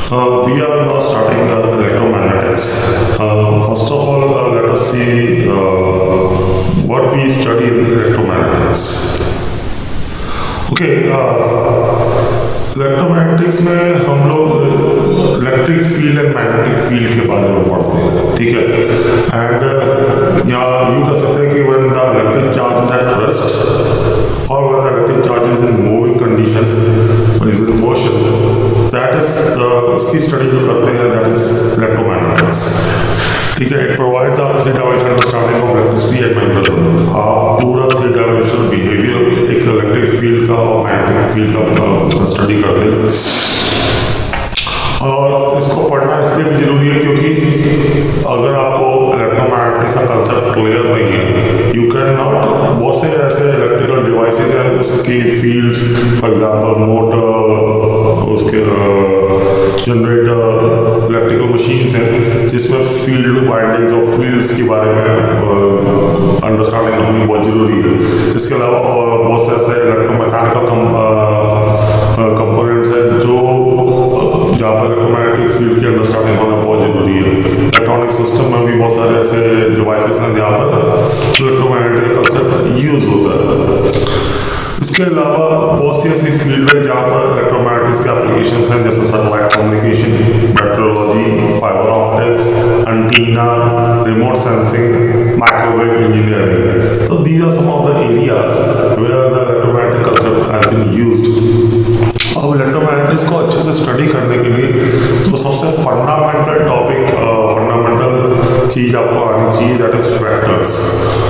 We are now starting electromagnetics. First of all, let us see what we study in electromagnetics. Okay, electromagnetics में हम लोग electric field and magnetic field के बारे में पढ़ते हैं, ठीक है। एंड या यूँ कह सकते हैं कि when the electric charge is at rest और when the electric charge is in moving condition is in motion, that is इसकी स्टडी जो करते हैं दैट इज इलेक्ट्रोमैग्नेटिक्स, ठीक है। It provide the three dimensional understanding of electricity and magnetism. आप पूरा three dimensional behaviour एक इलेक्ट्रिक फील्ड का और मैग्नेटिक फील्ड का स्टडी करते हैं। और इसको पढ़ना इसलिए भी जरूरी है क्योंकि अगर आपको इलेक्ट्रोमैग्नेटिक्स का कंसेप्ट क्लियर नहीं है, यू कैन नॉट, बहुत से ऐसे इलेक्ट्रिकल डिवाइसेज हैं उसकी फील्ड्स, फॉर एग्जांपल मोटर, उसके जनरेटर, इलेक्ट्रिकल मशीन्स हैं जिसमें फील्ड वाइंडिंग्स और फील्ड्स के बारे में अंडरस्टैंडिंग होनी बहुत ज़रूरी है। इसके अलावा और बहुत से ऐसे इलेक्ट्रोमैकेनिकल कंपोनेंट्स हैं जो जहाँ पर इलेक्ट्रोमैग्नेटिक फील्ड की अंडरस्टैंडिंग होना बहुत ज़रूरी है। इलेक्ट्रॉनिक सिस्टम में भी बहुत सारे ऐसे डिवाइसेस हैं जहाँ पर इलेक्ट्रोमैग्नेटिक कंसेप्ट यूज़ होता है। इसके अलावा बहुत सी ऐसी फील्ड है जहाँ पर इलेक्ट्रोमैग्नेटिक्स के एप्लीकेशंस हैं, जैसे satellite communication, metrology, fibre optics, antenna, remote sensing, microwave engineering. तो these are some of the areas where the electromagnetic concept has been used. अब इलेक्ट्रोमैग्नेटिक्स को अच्छे से स्टडी करने के लिए तो सबसे फंडामेंटल टॉपिक, फंडामेंटल चीज़ आपको आनी चाहिए, दैट इज वेक्टर्स।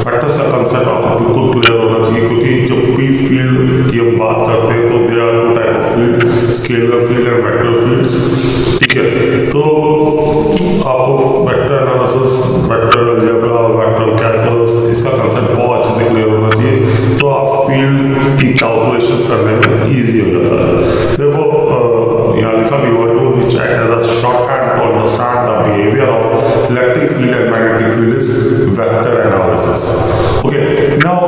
वेक्टर्स का कंसेप्ट आपको बिल्कुल क्लियर होना चाहिए क्योंकि जब भी फील्ड की हम बात करते हैं तो there are two type of field, scalar field and vector fields, ठीक है। तो आपको vector analysis, vector algebra, vector calculus, इसका कंसेप्ट बहुत अच्छे से क्लियर होना चाहिए, तो आप फील्ड की कैलकुलेशंस करने में ईजी हो जाता है। देखो यहाँ लिखा भी हुआ to which act as a shorthand to understand the behaviour of electric field and magnetic field is vector analysis. Okay, now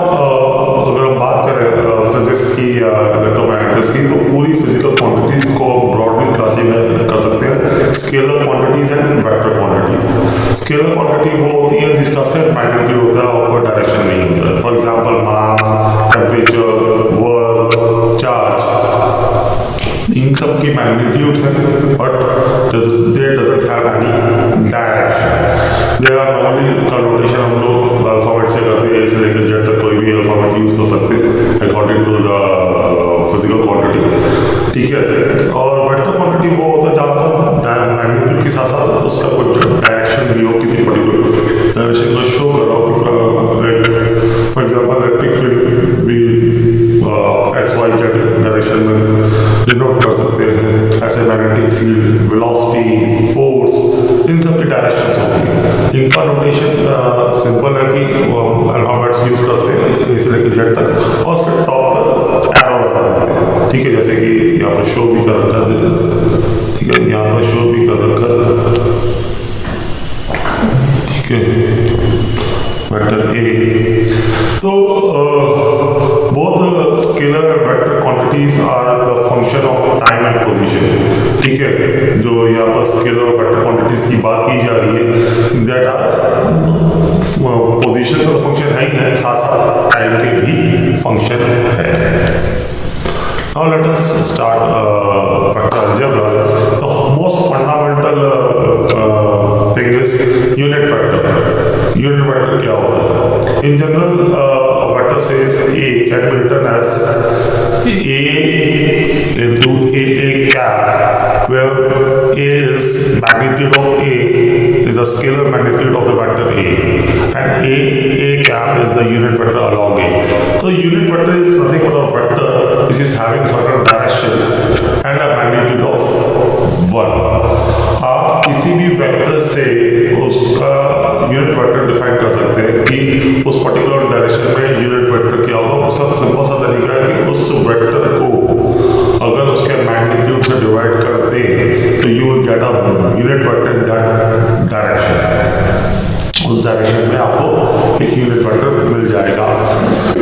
अगर हम बात करें फिजिक्स की या इलेक्ट्रोमैग्नेटिक्स की, तो पूरी फिजिकल क्वांटिटीज को ब्रॉडली क्लासिफाई कर सकते हैं scalar quantities and vector quantities. Scalar quantity वो होती है जिसका सिर्फ मैग्नीट्यूड होता है और कोई डायरेक्शन नहीं होता है। For example mass, temperature, work, charge, इन सब की मैग्नीट्यूड्स हैं but they doesn't have any direction. They are normally का नोटेशन हम लोग अल्फाबेट से करते हैं, ऐसे लेकर जेड तक कोई भी अल्फाबेट यूज कर सकते हैं according to the physical quantity, ठीक है। और वेक्टर क्वांटिटी वो होता है जहाँ पर मैग्नीट्यूड के साथ साथ उसका कोई डायरेक्शन भी हो, किसी पर्टिकुलर डायरेक्शन को शो कर रहा हो। फॉर एग्जाम्पल इलेक्ट्रिक फील्ड भी XYZ डायरेक्शन में डिनोट कर सकते हैं। ऐसे मैग्नेटिक फील्ड, वेलोसिटी, फोर्स, इन सब की डायरेक्शंस होती है। इनका नोटेशन सिंपल है कि अल्फाबेट्स यूज करते हैं ए से लेकर जेड तक और उसके टॉप पर एरो लगा देते हैं, ठीक है। जैसे कि यहाँ पर शो भी कर रखा है, ठीक है, यहाँ पर शो भी कर रखा है, ठीक है, वेक्टर ए। तो both scalar and vector quantities are the function of time and position, ठीक है। जो यहाँ पर स्केलर और वेक्टर क्वांटिटीज की बात की जा रही है, दैट आर पोजीशन का फंक्शन है ही है, साथ साथ टाइम के भी फंक्शन है। Now let us start vector algebra. The most fundamental thing is unit vector. Unit vector क्या होता है? In general, vector says A can be written as A into A cap, where A is magnitude of A is the scalar magnitude of the vector A, and A cap is the unit vector along A. So unit vector is nothing but a vector which is having certain direction and a magnitude of 1. आप किसी भी vector से उसका unit vector define कर सकते हैं कि उस पर्टिकुलर डायरेक्शन में यूनिट वेक्टर क्या होगा। उसका सिंपल सा तरीका है कि उस वेक्टर को अगर उसके मैग्नीट्यूड से डिवाइड कर दें तो you will get a unit vector in that direction. उस डायरेक्शन में आपको एक यूनिट वेक्टर मिल जाएगा।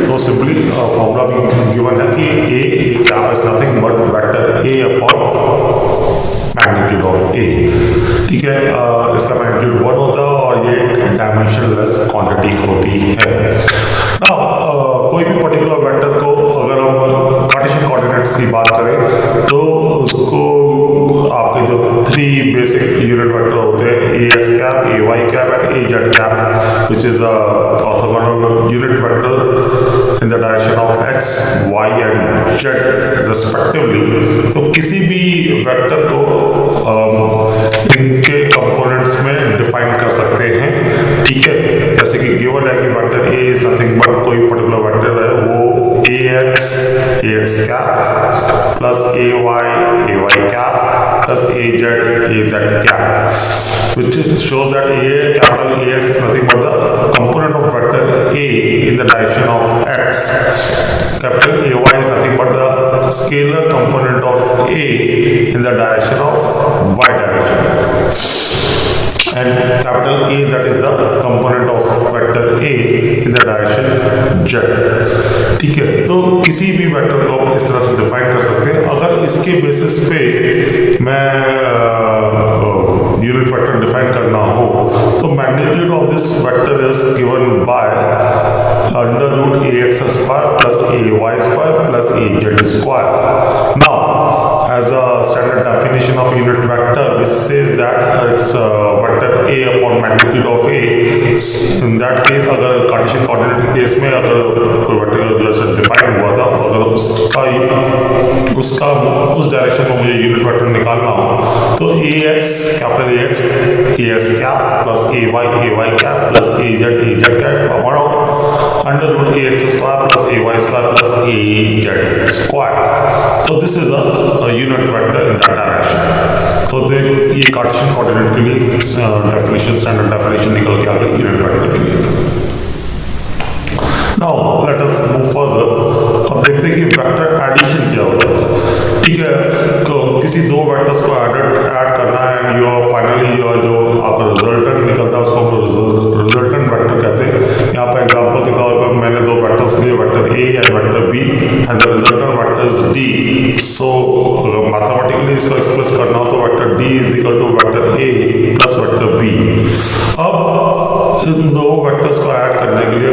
तो सिंपली फॉर्मूला भी गिवन है कि A cap is nothing but vector A upon magnitude of A. ठीक है, इसका मैग्नीट्यूड 1 होता है और ये डायमेंशनलेस क्वांटिटी होती है। कोई भी पर्टिकुलर वेक्टर को अगर हम कार्टेशियन कोऑर्डिनेट्स की बात करें तो उसको आपके जो 3 बेसिक यूनिट वेक्टर होते हैं, A X cap, A Y cap and A Z cap, which is orthogonal unit vector in the direction of X, Y and Z respectively. तो किसी भी वेक्टर को इनके कंपोनेंट्स में डिफाइन कर सकते हैं। ठीक है, जैसे कि गिवन है कि vector A is nothing but कोई पर्टिकुलर वेक्टर है वो A X cap plus A Y cap plus az cap, which shows that capital AX is nothing but the component of vector A in the direction of X. Capital AY is nothing but the scalar component of A in the direction of Y direction. And capital A, that is the component of vector A in the direction Z. ठीक है, तो किसी भी vector को आप इस तरह से डिफाइन कर सकते हैं। अगर इसके बेसिस पे मैं यूनिट वेक्टर डिफाइन करना हो तो magnitude of this vector is given by under root A X square plus A Y square plus A Z square. Now as a standard definition of unit vector, which says that it's vector A upon magnitude of A. In that case, अगर Cartesian coordinate के case में अगर कोई vector जैसे define हुआ था, अगर उसका उस डायरेक्शन में मुझे यूनिट वेक्टर निकालना हो तो A X cap plus A Y cap plus A Z cap upon under root A X square plus A Y square plus A Z square. तो this is a unit vector in that direction. तो ये Cartesian coordinate के लिए definition, standard definition निकल के आ गई unit vector के लिए। Now let us move further. अब देखते हैं कि वेक्टर एडिशन क्या होता है। ठीक है, तो किसी दो वेक्टर्स को ऐड करना है एंड योर फाइनली जो आपका रिजल्टेंट निकलता है उसको हम रिजल्टेंट वेक्टर कहते हैं। यहाँ पर एग्जांपल के तौर पर मैंने दो वेक्टर्स लिए, vector A and vector B and the resultant vector is D. So mathematically इसको एक्सप्रेस करना हो तो vector D is equal to vector A plus vector B. अब इन दो वेक्टर्स को ऐड करने के लिए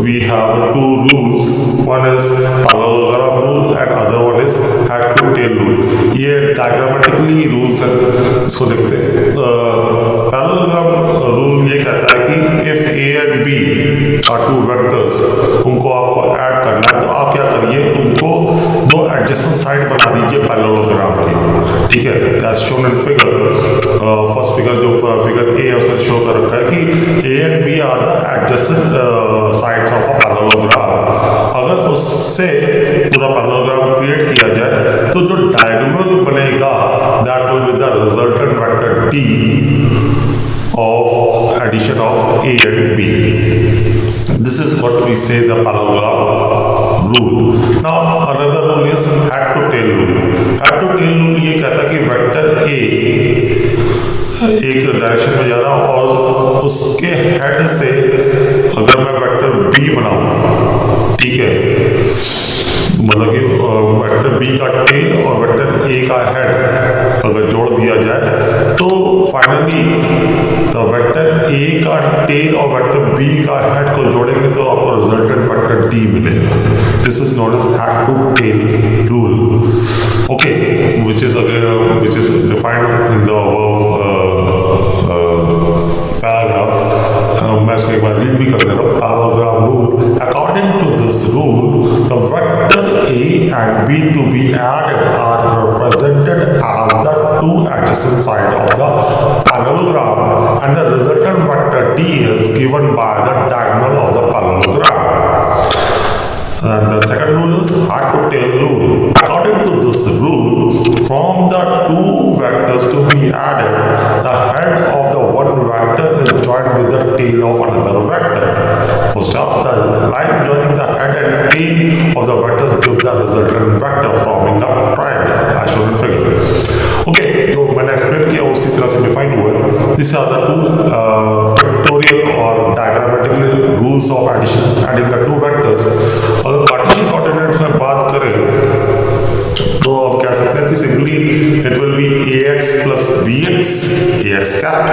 we have two rules. One is parallelogram rule and other one is head to tail rule. ये diagrammatically rules है, इसको देखते हैं। parallelogram rule ये कहता है कि if A and B are two vectors, उनको आपको ऐड करना है तो आप क्या करिए, उनको दो adjacent side बना दीजिए parallelogram की। ठीक है, as shown in figure, first figure जो फिगर A है उसमें शो कर रखा है कि A and B are the adjacent sides of a parallelogram। अगर उससे पूरा पैरेललोग्राम क्रिएट किया जाए तो जो डायगोनल बनेगा that will be the resultant vector D of addition of A and B. This is what we say the parallelogram rule. Now another rule is head to tail rule. Head to tail rule ये कहता है कि vector A एक direction में जा रहा हूं और उसके हेड से अगर मैं वेक्टर बी बनाऊं, ठीक है, मतलब कि वेक्टर बी का टेल और वेक्टर ए का हेड अगर जोड़ दिया जाए तो फाइनली तो वेक्टर ए का टेल और वेक्टर बी का हेड को जोड़ेंगे तो आपको रिजल्टेंट वेक्टर डी मिलेगा। This is known as head to tail rule, okay, which is defined in the above paragraph. मैं इसको एक बार रीड भी कर दे रहा हूँ। Parallelogram rule, according to this rule the vector A and B to be added are represented as the two adjacent sides of the parallelogram and the resultant vector D is given by the diagonal of the parallelogram. And the second rule is head to tail rule. According to this rule, from the two vectors to be added, the head of the one vector is joined with the tail of another vector. First up, the line joining the head and tail of the vectors gives the resultant vector forming a triangle, as shown in figure. Okay, तो मैंने explain किया उसी तरह से define हुआ है। These are the two pictorial और diagrammatic rules of adding the two vectors। अगर कार्टेशियन कोऑर्डिनेट में बात करें तो आप कह सकते हैं कि simply it will B ax plus bx ax cap,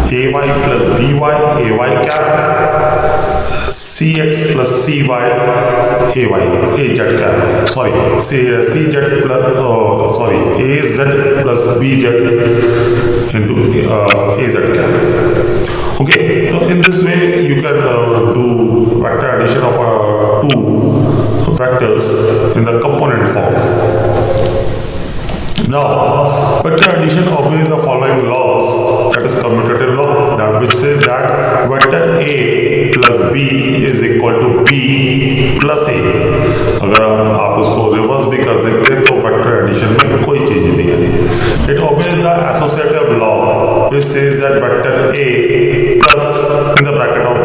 ay plus by ay cap, cx plus cy az cap, sorry cz plus az plus bz into az cap. Okay, so in this way you can do vector addition of two vectors in the component form. Now, vector addition obeys the following laws, that is commutative law, that which says that vector a plus b is equal to b plus a. अगर आप उसको reverse भी कर देंगे तो vector addition में कोई change नहीं है. It obeys the associative law which says that vector a plus in the bracket of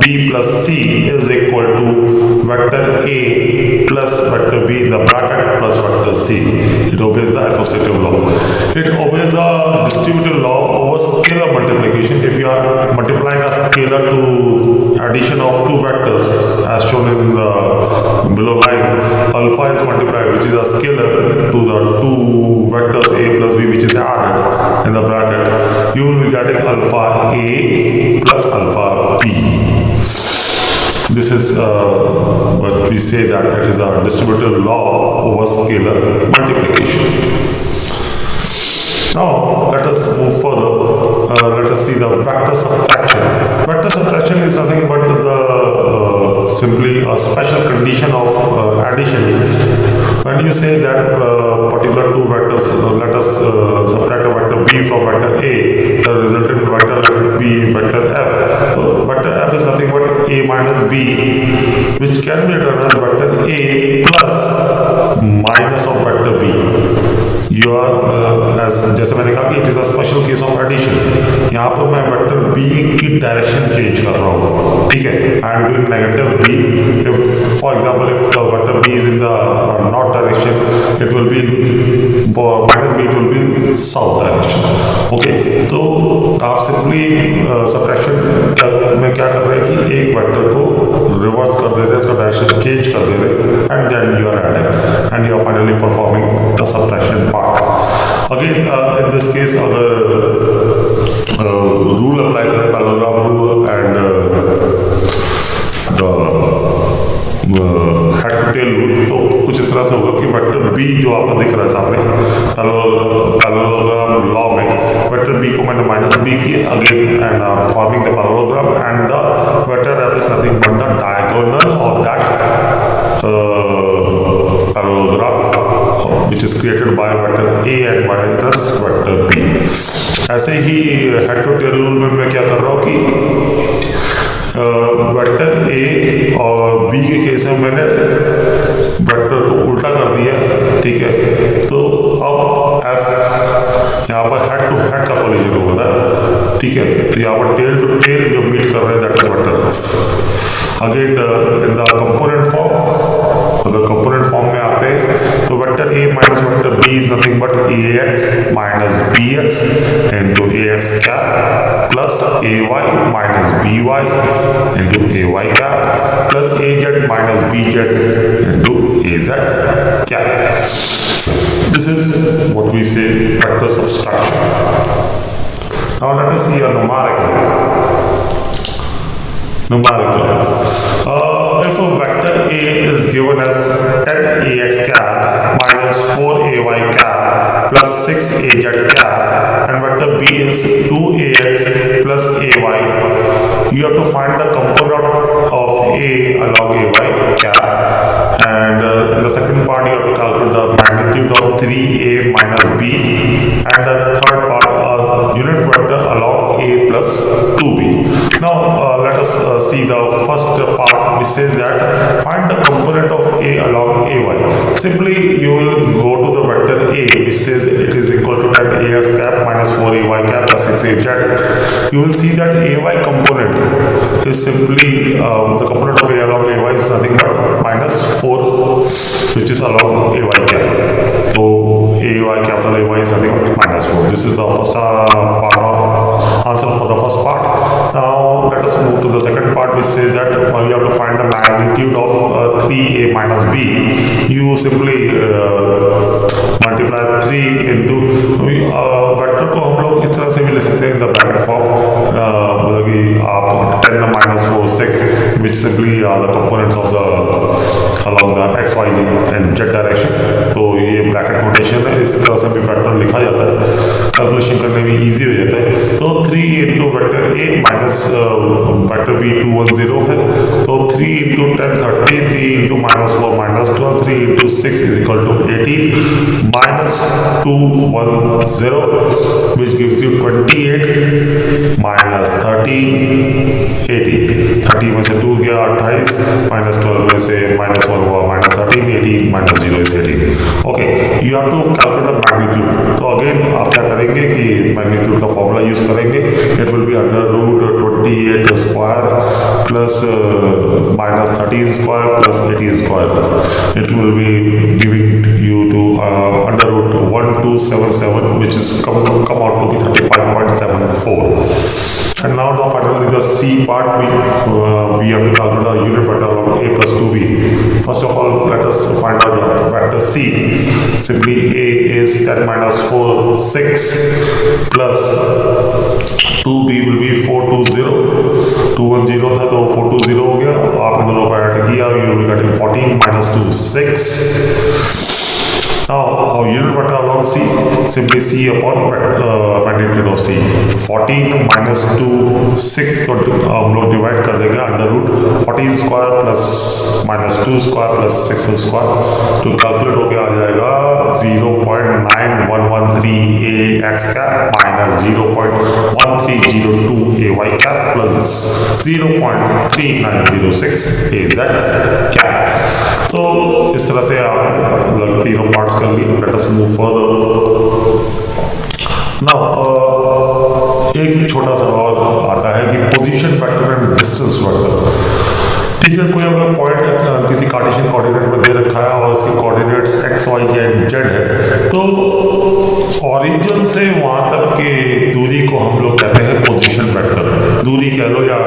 b plus c is equal to vector a plus vector b in the bracket plus vector c. It obeys the associative law. It obeys the distributive law over scalar multiplication. If you are multiplying a scalar to addition of two vectors as shown in the below line, alpha is multiplied, which is a scalar, to the two vectors a plus b which is added in the bracket, you will be getting alpha a plus alpha b. This is what we say that it is a distributive law over scalar multiplication. Now let us move further. Let us see the vector subtraction. Vector subtraction is nothing but the simply a special condition of addition. When you say that particular two vectors, let us subtract a vector b from vector a, the resultant vector let it be vector f. So vector f is nothing but a minus b, which can be written as vector a plus minus of vector b. You are जैसे मैंने कहा कि it is a special case of addition. यहाँ पर मैं vector B की direction change कर रहा हूँ, ठीक है. I am doing negative B. If for example if the vector B is in the north direction, it will be minus B, it will be south direction. Okay, तो आप simply subtraction में क्या कर रहे हैं कि एक वेक्टर को रिवर्स कर दे रहे हैं, इसका डायरेक्शन चेंज कर दे रहे हैं, and then you are adding and you are finally performing the subtraction part. Again, in this case, अगर rule apply करें, parallelogram rule and the head to tail rule, तो कुछ इस तरह से होगा कि वेक्टर b जो आपको दिख रहा है सामने parallelogram law में, वेक्टर b को मैंने माइनस b किया again and forming the parallelogram, and the vector f is nothing but the diagonal of that parallelogram which is created by vector a and minus vector b. ऐसे ही head to tail rule में मैं क्या कर रहा हूँ कि vector a और b के केस में मैंने वेक्टर को उल्टा कर दिया, ठीक है. तो अब f यहाँ पर हेड टू हेड का कोलिजन हो रहा है, ठीक है. तो यहाँ पर टेल टू टेल जो मीट कर रहे हैं that is vector f. Again in the component form, अगर कंपोनेंट फॉर्म में आते हैं तो vector a minus vector b is nothing but ax minus bx into ax cap plus ay minus by into ay cap plus az minus bz into az cap. This is what we say vector subtraction. Now let us see a numerical. If a vector a is given as 10ax cap minus 4ay cap plus 6az cap and vector b is 2ax plus ay, you have to find the component of a along ay cap, and in the second part you have to calculate the magnitude of 3a minus b, and the third part unit vector along a plus 2b. Now let us see the first part which says that find the component of a along ay. Simply you will go to the vector a which says it is equal to 10ax cap minus 4ay cap plus 6az. You will see that ay component is simply the component of a along ay is nothing but minus 4 which is along ay cap. So AY capital AY is nothing but -4. This is the first answer for the first part. Now let us move to the second part, which says that you have to find the magnitude of 3A minus B. You simply multiply 3 into vector को हम लोग इस तरह से भी ले सकते हैं इन द ब्रैकेट फॉर्म, मतलब कि आप 10 -4 6 which simply are the components of the along the x y and z direction. तो ये ब्रैकेट नोटेशन है, इस तरह से भी फैक्टर लिखा जाता है, कैलकुलेशन करने में इजी हो जाता है. तो 3 into vector A minus vector B 2 1 0 है, तो 3 into 10 30, 3 into -4 -12, 3 into 6 is equal to 18 minus 2 1 0 which gives you 28 minus 13 18. 30 में से 2 गया 28, minus 12 में से -1 हुआ minus 13, 18 minus 0 is 18. Okay, you have to calculate the magnitude. तो अगेन आप क्या करेंगे कि मैग्नीट्यूड का फॉर्मूला यूज करेंगे. It will be under root 28 square plus minus 13 square plus 18 square. It will be giving you to under root 1277, which is come out to be 35.74. And now the finally the C part, we have to calculate the unit vector along A plus 2B. First of all, let us find out the vector C. Simply A is 10 minus 4 6 plus 2B will be 420. 210 था तो 420 हो गया. आपने दोनों को add किया, you will be getting 14 minus 2 6. Now, our unit vector along C, simply C upon magnitude of C. 14 minus 2 6 को हम लोग डिवाइड कर देंगे under root 14 square plus minus 2 square plus 6 square. तो कैलकुलेट होकर आ जाएगा 0.9113 AX cap minus 0.1302 AY cap plus 0.3906 AZ cap. तो इस तरह से आप तीनों पार्ट्स कर ली. Let us move further. Now एक छोटा सा और आता है कि position vector and distance vector. ठीक है, कोई अगर पॉइंट किसी कार्टेशियन कोऑर्डिनेट में दे रखा है और इसके coordinates x y and z है, तो ऑरिजिन से वहां तक की दूरी को हम लोग कहते हैं पोजीशन वेक्टर. दूरी कह लो या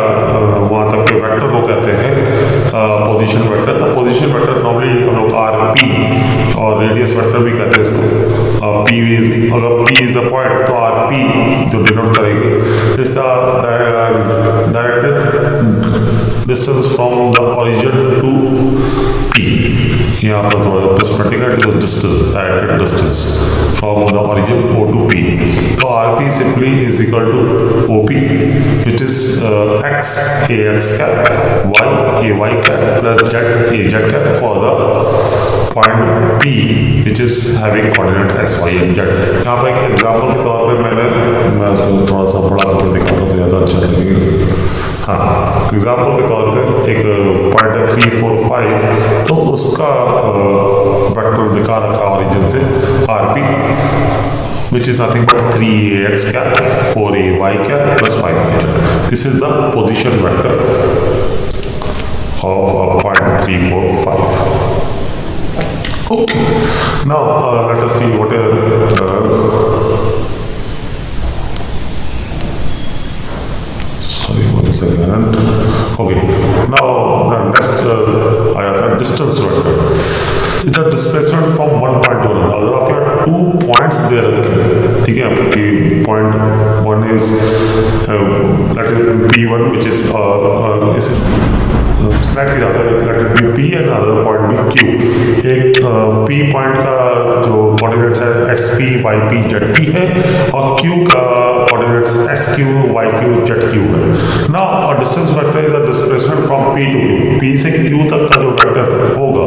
वहां तक के वेक्टर को कहते हैं पोजीशन वेक्टर. तो पोजीशन वेक्टर नॉर्मली हम लोग RP और रेडियस वेक्टर भी कहते हैं इसको. P अगर P इज अ पॉइंट तो RP जो डिनोट करेंगे इसका directed distance from the origin to P. यहाँ पर थोड़ा प्रिस्मेटिक है, distance directed distance from the origin O to P. तो RP simply is equal to OP which is x AX cap y AY cap plus z AZ cap for the point P which is having coordinate x y and z. यहाँ पर एक example के तौर पे मैं इसको थोड़ा सा बड़ा करके दिखाता हूँ तो ज़्यादा अच्छा लगेगा. हाँ, एग्जाम्पल के तौर पे एक पॉइंट है 3 4 5, तो उसका वेक्टर दिखा रखा ओरिजिन से RP which is nothing but 3AX cap 4AY cap plus 5AZ. This is the position vector of point 3 4 5. Okay, now let us see what sorry, what is the second? Okay, now the next distance vector is the displacement from one point to another. अगर आपके 2 points दे रखे हैं, ठीक है, आपकी point one is let it be P1 which is slightly ज़्यादा, let it be P and other point be Q. एक P point का जो कोऑर्डिनेट्स है SP YP ZP है और Q का कोऑर्डिनेट्स SQ YQ ZQ है. Now distance vector is the displacement from P to Q. P से Q तक का जो वेक्टर होगा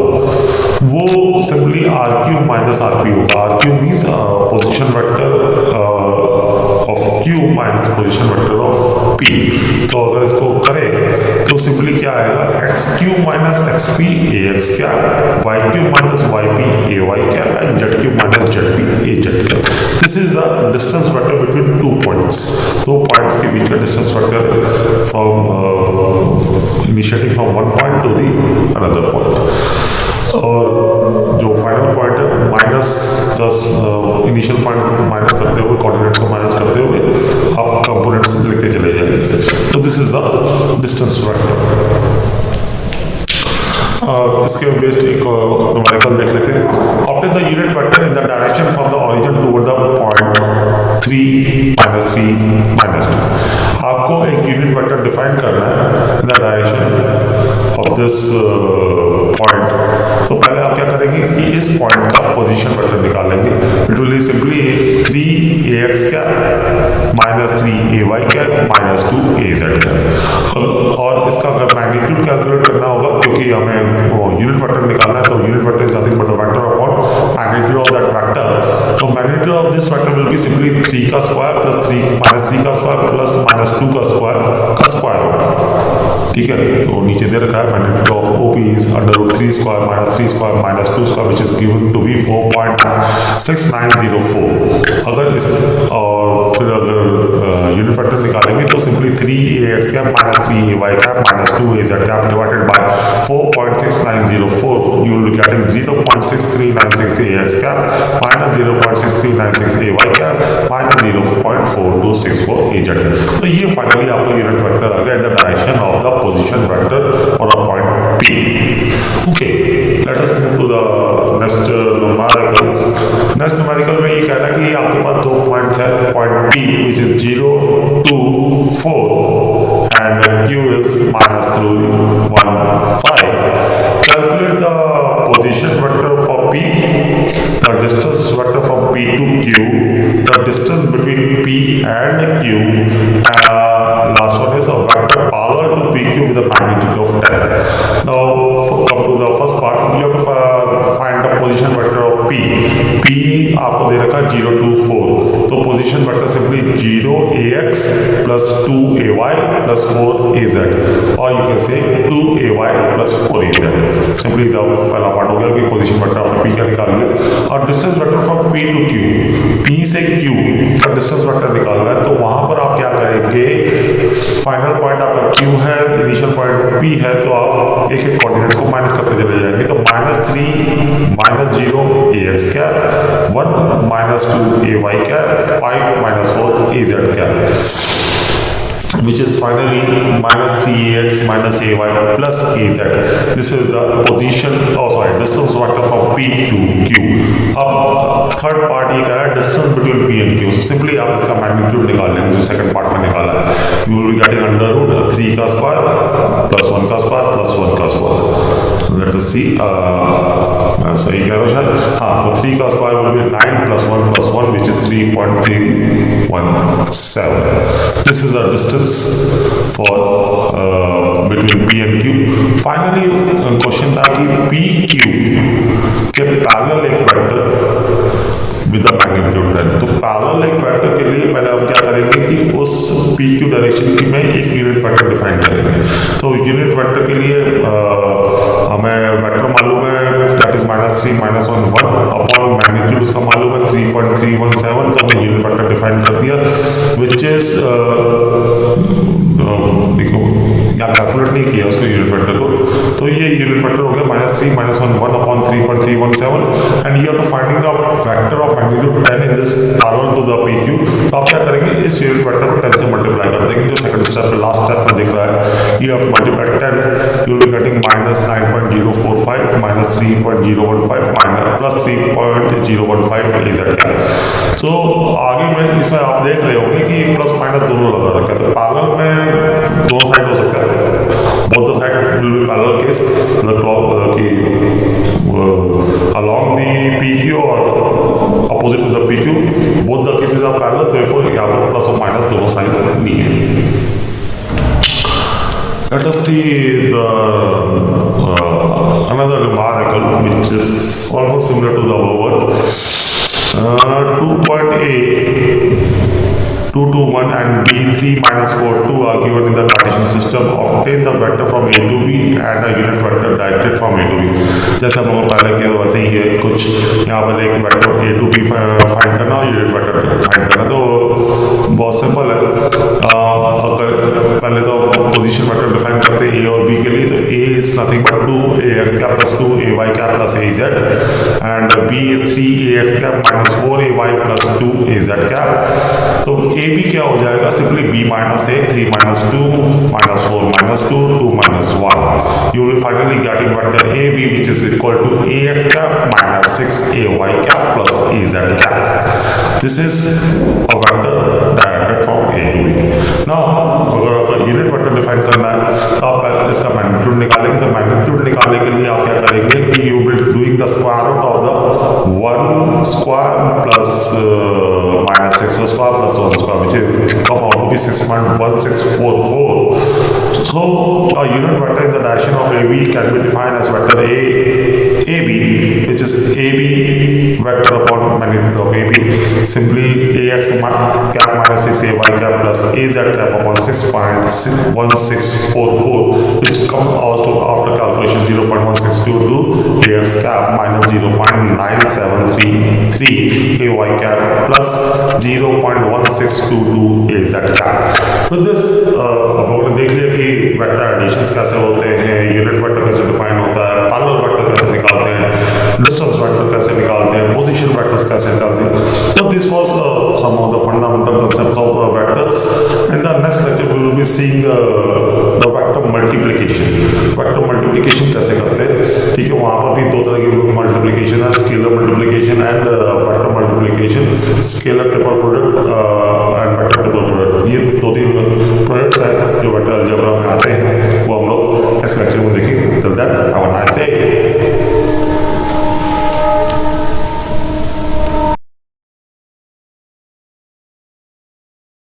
वो सिंपली RQ माइनस RP होगा. RQ means position vector of Q minus position vector of P. तो अगर इसको करें तो सिंपली क्या आएगा, XQ माइनस XP AX क्या, YQ माइनस YP AY क्या and ZQ minus ZP AZ क्या. This is the distance vector between 2 points. 2 points के बीच का distance vector from initiating from one point to the another point. और जो final point है minus initial point minus करते हुए, कोऑर्डिनेट्स को माइनस करते हुए आप कंपोनेंट्स लिखते चले जाएंगे। तो this is the distance vector. इसके बेस्ड एक न्यूमेरिकल देख लेते हैं। Obtain the unit vector in the direction from the origin toward the point 3 -3 -2। आपको एक यूनिट वेक्टर डिफाइन करना है इन the direction of this point. तो पहले आप क्या करेंगे कि इस पॉइंट का पोजीशन वेक्टर निकालेंगे। It will be simply 3ax क्या -3ay क्या -2az क्या। और इसका अगर मैग्नीट्यूड कैलकुलेट करना होगा, क्योंकि हमें यूनिट वेक्टर निकालना है, तो unit vector is nothing but the vector upon magnitude of that vector. तो magnitude of this vector will be simply 3 का स्क्वायर प्लस 3 का स्क्वायर प्लस -2 का स्क्वायर। ठीक है, तो नीचे दे रखा है magnitude of OP is √3 square -3 square -2 square which is given to be 4.6904। अगर इस और फिर अगर यूनिट वेक्टर निकालेंगे तो सिंपली 3ax क्या -3ay क्या -2az क्या divided by 4.6904 you will be getting 0.6396ax क्या -0.6396ay क्या -0.4264az। तो ये फाइनली आपका यूनिट वेक्टर आ गया इन the direction of the position vector on a point P. Okay, let us move to the next numerical. Next numerical में ये कहना है कि आपके पास दो पॉइंट्स है, point P which is 0, 2, 4 and the Q is -3, 1, 5. Calculate the position vector for P, the distance vector from P to Q, the distance between P and Q, last one is a vector parallel to PQ with a magnitude of 10. Now come to the first part, you have to find the position vector of P. P आपको दे रखा 0, 2, 4, तो position vector simply 0ax plus 2ay plus 4az, or you can say 2ay plus 4az. Simply the पहला part हो गया कि position vector आपने P का निकाल लिया। और distance vector from P to Q, P से Q का distance vector निकालना है, तो वहां पर आप क्या करेंगे, फाइनल पॉइंट आपका Q है, इनिशियल पॉइंट P है, तो आप एक एक कोऑर्डिनेट्स को माइनस करते चले जाएंगे। तो -3 -0ax क्या 1 -2ay क्या 5 -4az क्या, which is finally -3ax -ay plus az. This is the position, distance vector from P to Q. अब थर्ड पार्ट ये कह रहा है distance between P and Q। Simply आप इसका मैग्नीट्यूड निकाल लेंगे जो सेकंड पार्ट में निकाला है। यू विल बी गेटिंग √3 का स्क्वायर प्लस 1 का स्क्वायर प्लस 1 का स्क्वायर। लेट अस सी, सही कह रहा हूँ शायद, हाँ, तो 3 का square will be 9 + 1 + 1 which is 3.317। This is the distance for between P and Q। Finally question था कि PQ के पैरेलल एक वेक्टर विद द मैग्नीट्यूड 10। तो पैरेलल एक वेक्टर के लिए पहले हम क्या करेंगे कि उस PQ डायरेक्शन में एक यूनिट वेक्टर डिफाइन करेंगे। तो यूनिट वेक्टर के लिए हमें वेक्टर मालूम है, दैट इज -3 -1 1 अपॉन मैग्नीट्यूड उसका मालूम है 3.317। तो हमने यूनिट वेक्टर डिफाइन कर दिया विच इज देखो यहाँ कैलकुलेट नहीं किया उसको यूनिट वेक्टर को, तो ये यूनिट वेक्टर हो गया -3 -1 1 upon 3.317 and you have to finding the vector of magnitude 10 in this parallel to the PQ। तो आप क्या करेंगे, इस यूनिट वेक्टर को 10 से मल्टीप्लाई कर देंगे, जो सेकंड स्टेप पे लास्ट स्टेप में दिख रहा है। You have multiplied 10, you will be getting -9.045 -3.015 plus 3.015 az। तो आगे में इसमें आप देख रहे होंगे कि प्लस माइनस दोनों लगा रखा है, तो पैरेलल में दोनों साइड हो सकता है, both the side will be parallel case, along the PQ or opposite to the PQ, both the cases are parallel, therefore यहाँ पर प्लस और माइनस दोनों साइड नहीं है। Let us see the another numerical which is almost similar to the above one. 2.8 2 to 1 and B3 -4 2 are given in the partition system. Obtain the vector from A to B and a unit vector directed from A to B। जैसे हम लोग पहले किया वैसे ही है, कुछ यहाँ पर एक vector A to B find करना और यूनिट वेक्टर फाइंड करना, तो बहुत सिंपल है। अगर पहले तो पोजीशन वेक्टर डिफाइन करते हैं A और B के लिए, तो A is nothing but 2ax cap plus 2ay cap plus az, and b is 3ax cap minus 4ay plus 2az cap. तो ab क्या हो जाएगा, simply b minus a, 3 minus 2 minus 4 minus 2 2 minus 1. You will finally getting vector ab which is equal to ax cap minus 6ay cap plus az cap. This is a vector directed from a to b. Now अगर आपका unit vector define करना है तो आप इसका magnitude निकालेंगे। तो magnitude निकालने के लिए आप क्या करेंगे कि you will doing the square root of the 1 square plus minus 6 square plus 1 square which is come out to be 6.1644. So a unit vector in the direction of AB can be defined as vector AB, which is AB vector upon magnitude of AB. Simply ax cap minus 6ay cap plus az cap upon 6.1644, which comes out to after calculation 0.162 ax cap minus 0.9733 ay cap plus 0.1622 az cap. With this हमने देख लिया कि vector editions कैसे होते हैं, unit vector कैसे define होता है, पैरेलल वेक्टर कैसे निकालते हैं, डिस्टेंस वेक्टर कैसे निकालते हैं, पोजीशन वेक्टर्स कैसे निकालते हैं. So this was some of the fundamental concepts of vectors. In the next lecture we will be seeing the vector multiplication. Vector multiplication कैसे करते हैं, ठीक है. वहाँ पर भी दो तरह की मल्टीप्लिकेशन है, scalar multiplication and vector multiplication. Scalar triple product and vector triple product, ये दो तीन प्रोडक्ट्स हैं जो वेक्टर अलजेब्रा में आते हैं.